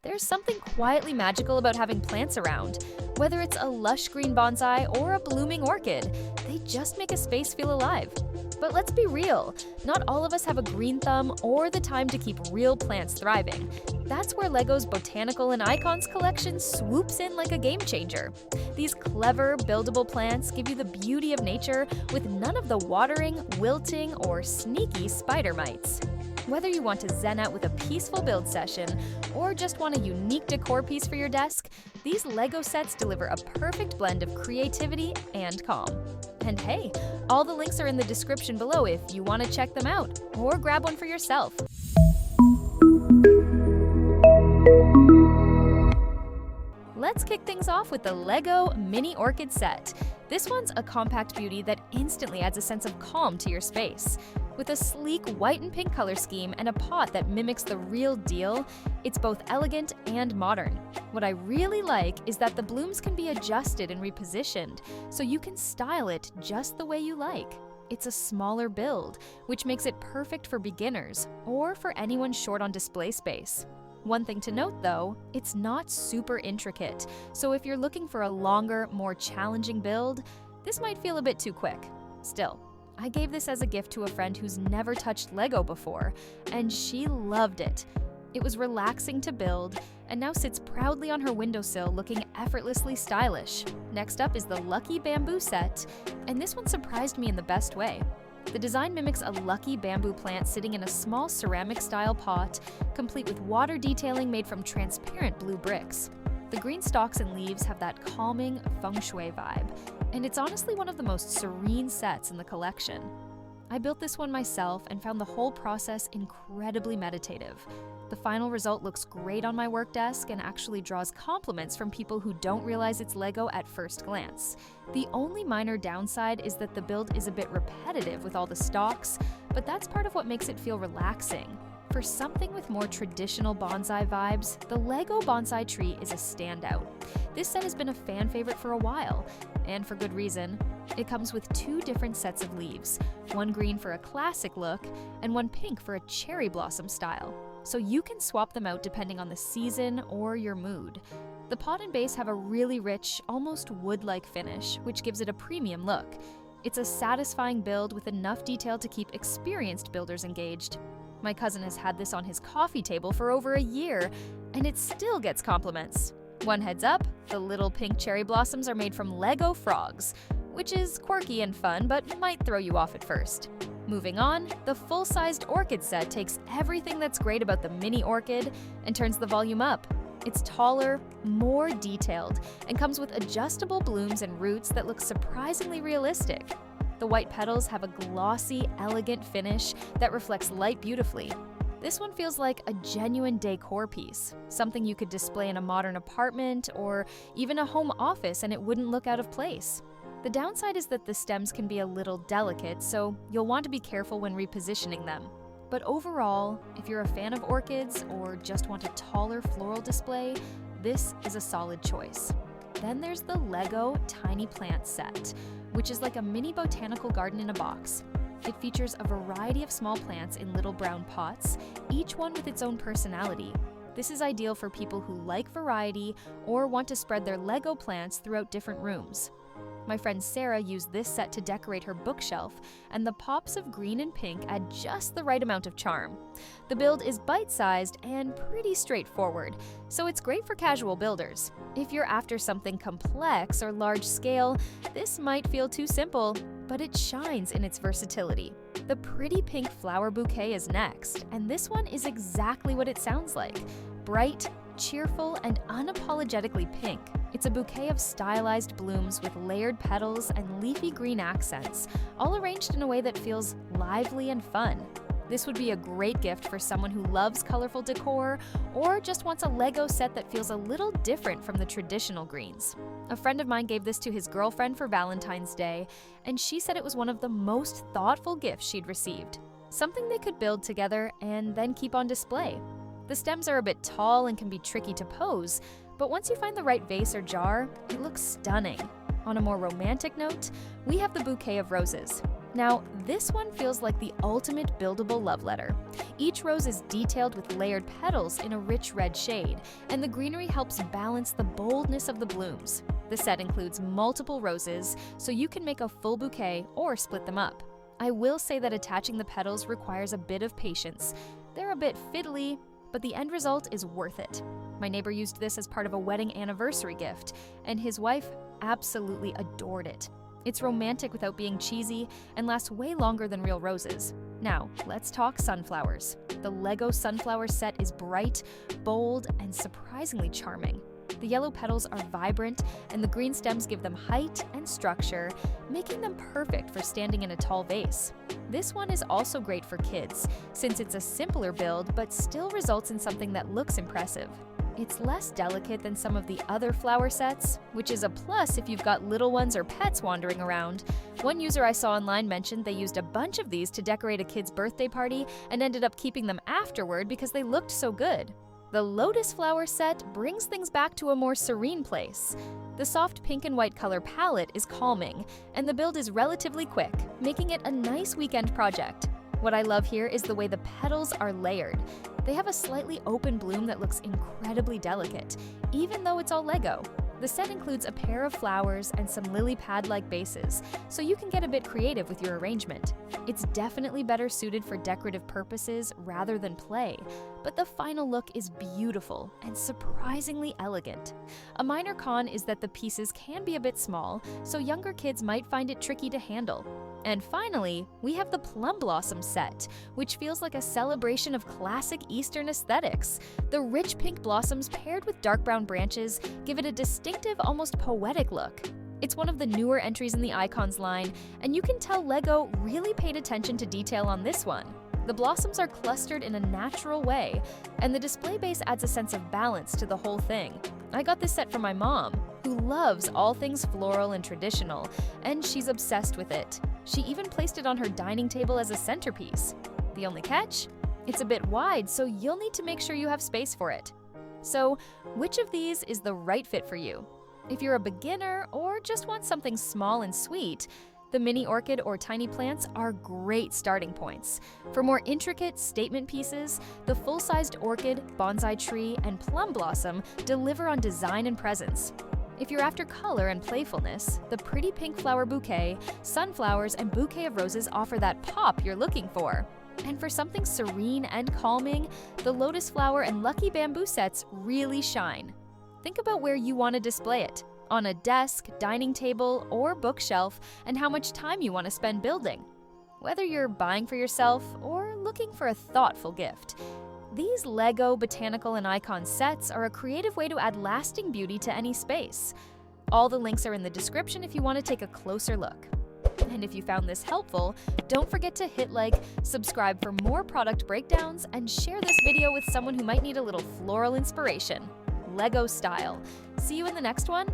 There's something quietly magical about having plants around. Whether it's a lush green bonsai or a blooming orchid, they just make a space feel alive. But let's be real, not all of us have a green thumb or the time to keep real plants thriving. That's where LEGO's Botanical and Icons collection swoops in like a game changer. These clever, buildable plants give you the beauty of nature with none of the watering, wilting, or sneaky spider mites. Whether you want to zen out with a peaceful build session or just want a unique decor piece for your desk, these LEGO sets deliver a perfect blend of creativity and calm. And hey, all the links are in the description below if you want to check them out or grab one for yourself. Let's kick things off with the LEGO Mini Orchid set. This one's a compact beauty that instantly adds a sense of calm to your space. With a sleek white and pink color scheme and a pot that mimics the real deal, it's both elegant and modern. What I really like is that the blooms can be adjusted and repositioned, so you can style it just the way you like. It's a smaller build, which makes it perfect for beginners or for anyone short on display space. One thing to note though, it's not super intricate, so if you're looking for a longer, more challenging build, this might feel a bit too quick. Still, I gave this as a gift to a friend who's never touched LEGO before, and she loved it. It was relaxing to build, and now sits proudly on her windowsill looking effortlessly stylish. Next up is the Lucky Bamboo set, and this one surprised me in the best way. The design mimics a lucky bamboo plant sitting in a small ceramic-style pot, complete with water detailing made from transparent blue bricks. The green stalks and leaves have that calming feng shui vibe, and it's honestly one of the most serene sets in the collection. I built this one myself and found the whole process incredibly meditative. The final result looks great on my work desk and actually draws compliments from people who don't realize it's LEGO at first glance. The only minor downside is that the build is a bit repetitive with all the stalks, but that's part of what makes it feel relaxing. For something with more traditional bonsai vibes, the LEGO bonsai tree is a standout. This set has been a fan favorite for a while, and for good reason. It comes with two different sets of leaves, one green for a classic look and one pink for a cherry blossom style, so you can swap them out depending on the season or your mood. The pot and base have a really rich, almost wood-like finish, which gives it a premium look. It's a satisfying build with enough detail to keep experienced builders engaged. My cousin has had this on his coffee table for over a year, and it still gets compliments. One heads up, the little pink cherry blossoms are made from LEGO frogs, which is quirky and fun, but might throw you off at first. Moving on, the full-sized orchid set takes everything that's great about the mini orchid and turns the volume up. It's taller, more detailed, and comes with adjustable blooms and roots that look surprisingly realistic. The white petals have a glossy, elegant finish that reflects light beautifully. This one feels like a genuine decor piece, something you could display in a modern apartment or even a home office and it wouldn't look out of place. The downside is that the stems can be a little delicate, so you'll want to be careful when repositioning them. But overall, if you're a fan of orchids or just want a taller floral display, this is a solid choice. Then there's the LEGO Tiny Plant set, which is like a mini botanical garden in a box. It features a variety of small plants in little brown pots, each one with its own personality. This is ideal for people who like variety or want to spread their LEGO plants throughout different rooms. My friend Sarah used this set to decorate her bookshelf, and the pops of green and pink add just the right amount of charm. The build is bite-sized and pretty straightforward, so it's great for casual builders. If you're after something complex or large-scale, this might feel too simple, but it shines in its versatility. The pretty pink flower bouquet is next, and this one is exactly what it sounds like: bright, cheerful, and unapologetically pink. It's a bouquet of stylized blooms with layered petals and leafy green accents, all arranged in a way that feels lively and fun. This would be a great gift for someone who loves colorful decor or just wants a LEGO set that feels a little different from the traditional greens. A friend of mine gave this to his girlfriend for Valentine's Day, and she said it was one of the most thoughtful gifts she'd received. Something they could build together and then keep on display. The stems are a bit tall and can be tricky to pose, but once you find the right vase or jar, it looks stunning. On a more romantic note, we have the bouquet of roses. Now, this one feels like the ultimate buildable love letter. Each rose is detailed with layered petals in a rich red shade, and the greenery helps balance the boldness of the blooms. The set includes multiple roses, so you can make a full bouquet or split them up. I will say that attaching the petals requires a bit of patience. They're a bit fiddly, but the end result is worth it. My neighbor used this as part of a wedding anniversary gift, and his wife absolutely adored it. It's romantic without being cheesy and lasts way longer than real roses. Now, let's talk sunflowers. The Lego sunflower set is bright, bold, and surprisingly charming. The yellow petals are vibrant, and the green stems give them height and structure, making them perfect for standing in a tall vase. This one is also great for kids, since it's a simpler build but still results in something that looks impressive. It's less delicate than some of the other flower sets, which is a plus if you've got little ones or pets wandering around. One user I saw online mentioned they used a bunch of these to decorate a kid's birthday party and ended up keeping them afterward because they looked so good. The lotus flower set brings things back to a more serene place. The soft pink and white color palette is calming, and the build is relatively quick, making it a nice weekend project. What I love here is the way the petals are layered. They have a slightly open bloom that looks incredibly delicate, even though it's all Lego. The set includes a pair of flowers and some lily pad-like bases, so you can get a bit creative with your arrangement. It's definitely better suited for decorative purposes rather than play, but the final look is beautiful and surprisingly elegant. A minor con is that the pieces can be a bit small, so younger kids might find it tricky to handle. And finally, we have the Plum Blossom set, which feels like a celebration of classic Eastern aesthetics. The rich pink blossoms paired with dark brown branches give it a distinctive, almost poetic look. It's one of the newer entries in the Icons line, and you can tell Lego really paid attention to detail on this one. The blossoms are clustered in a natural way, and the display base adds a sense of balance to the whole thing. I got this set from my mom, who loves all things floral and traditional, and she's obsessed with it. She even placed it on her dining table as a centerpiece. The only catch? It's a bit wide, so you'll need to make sure you have space for it. So, which of these is the right fit for you? If you're a beginner or just want something small and sweet, the mini orchid or tiny plants are great starting points. For more intricate statement pieces, the full-sized orchid, bonsai tree, and plum blossom deliver on design and presence. If you're after color and playfulness, the pretty pink flower bouquet, sunflowers, and bouquet of roses offer that pop you're looking for. And for something serene and calming, the lotus flower and lucky bamboo sets really shine. Think about where you want to display it, on a desk, dining table, or bookshelf, and how much time you want to spend building. Whether you're buying for yourself or looking for a thoughtful gift, these Lego, Botanical, and Icon sets are a creative way to add lasting beauty to any space. All the links are in the description if you want to take a closer look. And if you found this helpful, don't forget to hit like, subscribe for more product breakdowns, and share this video with someone who might need a little floral inspiration. Lego style. See you in the next one.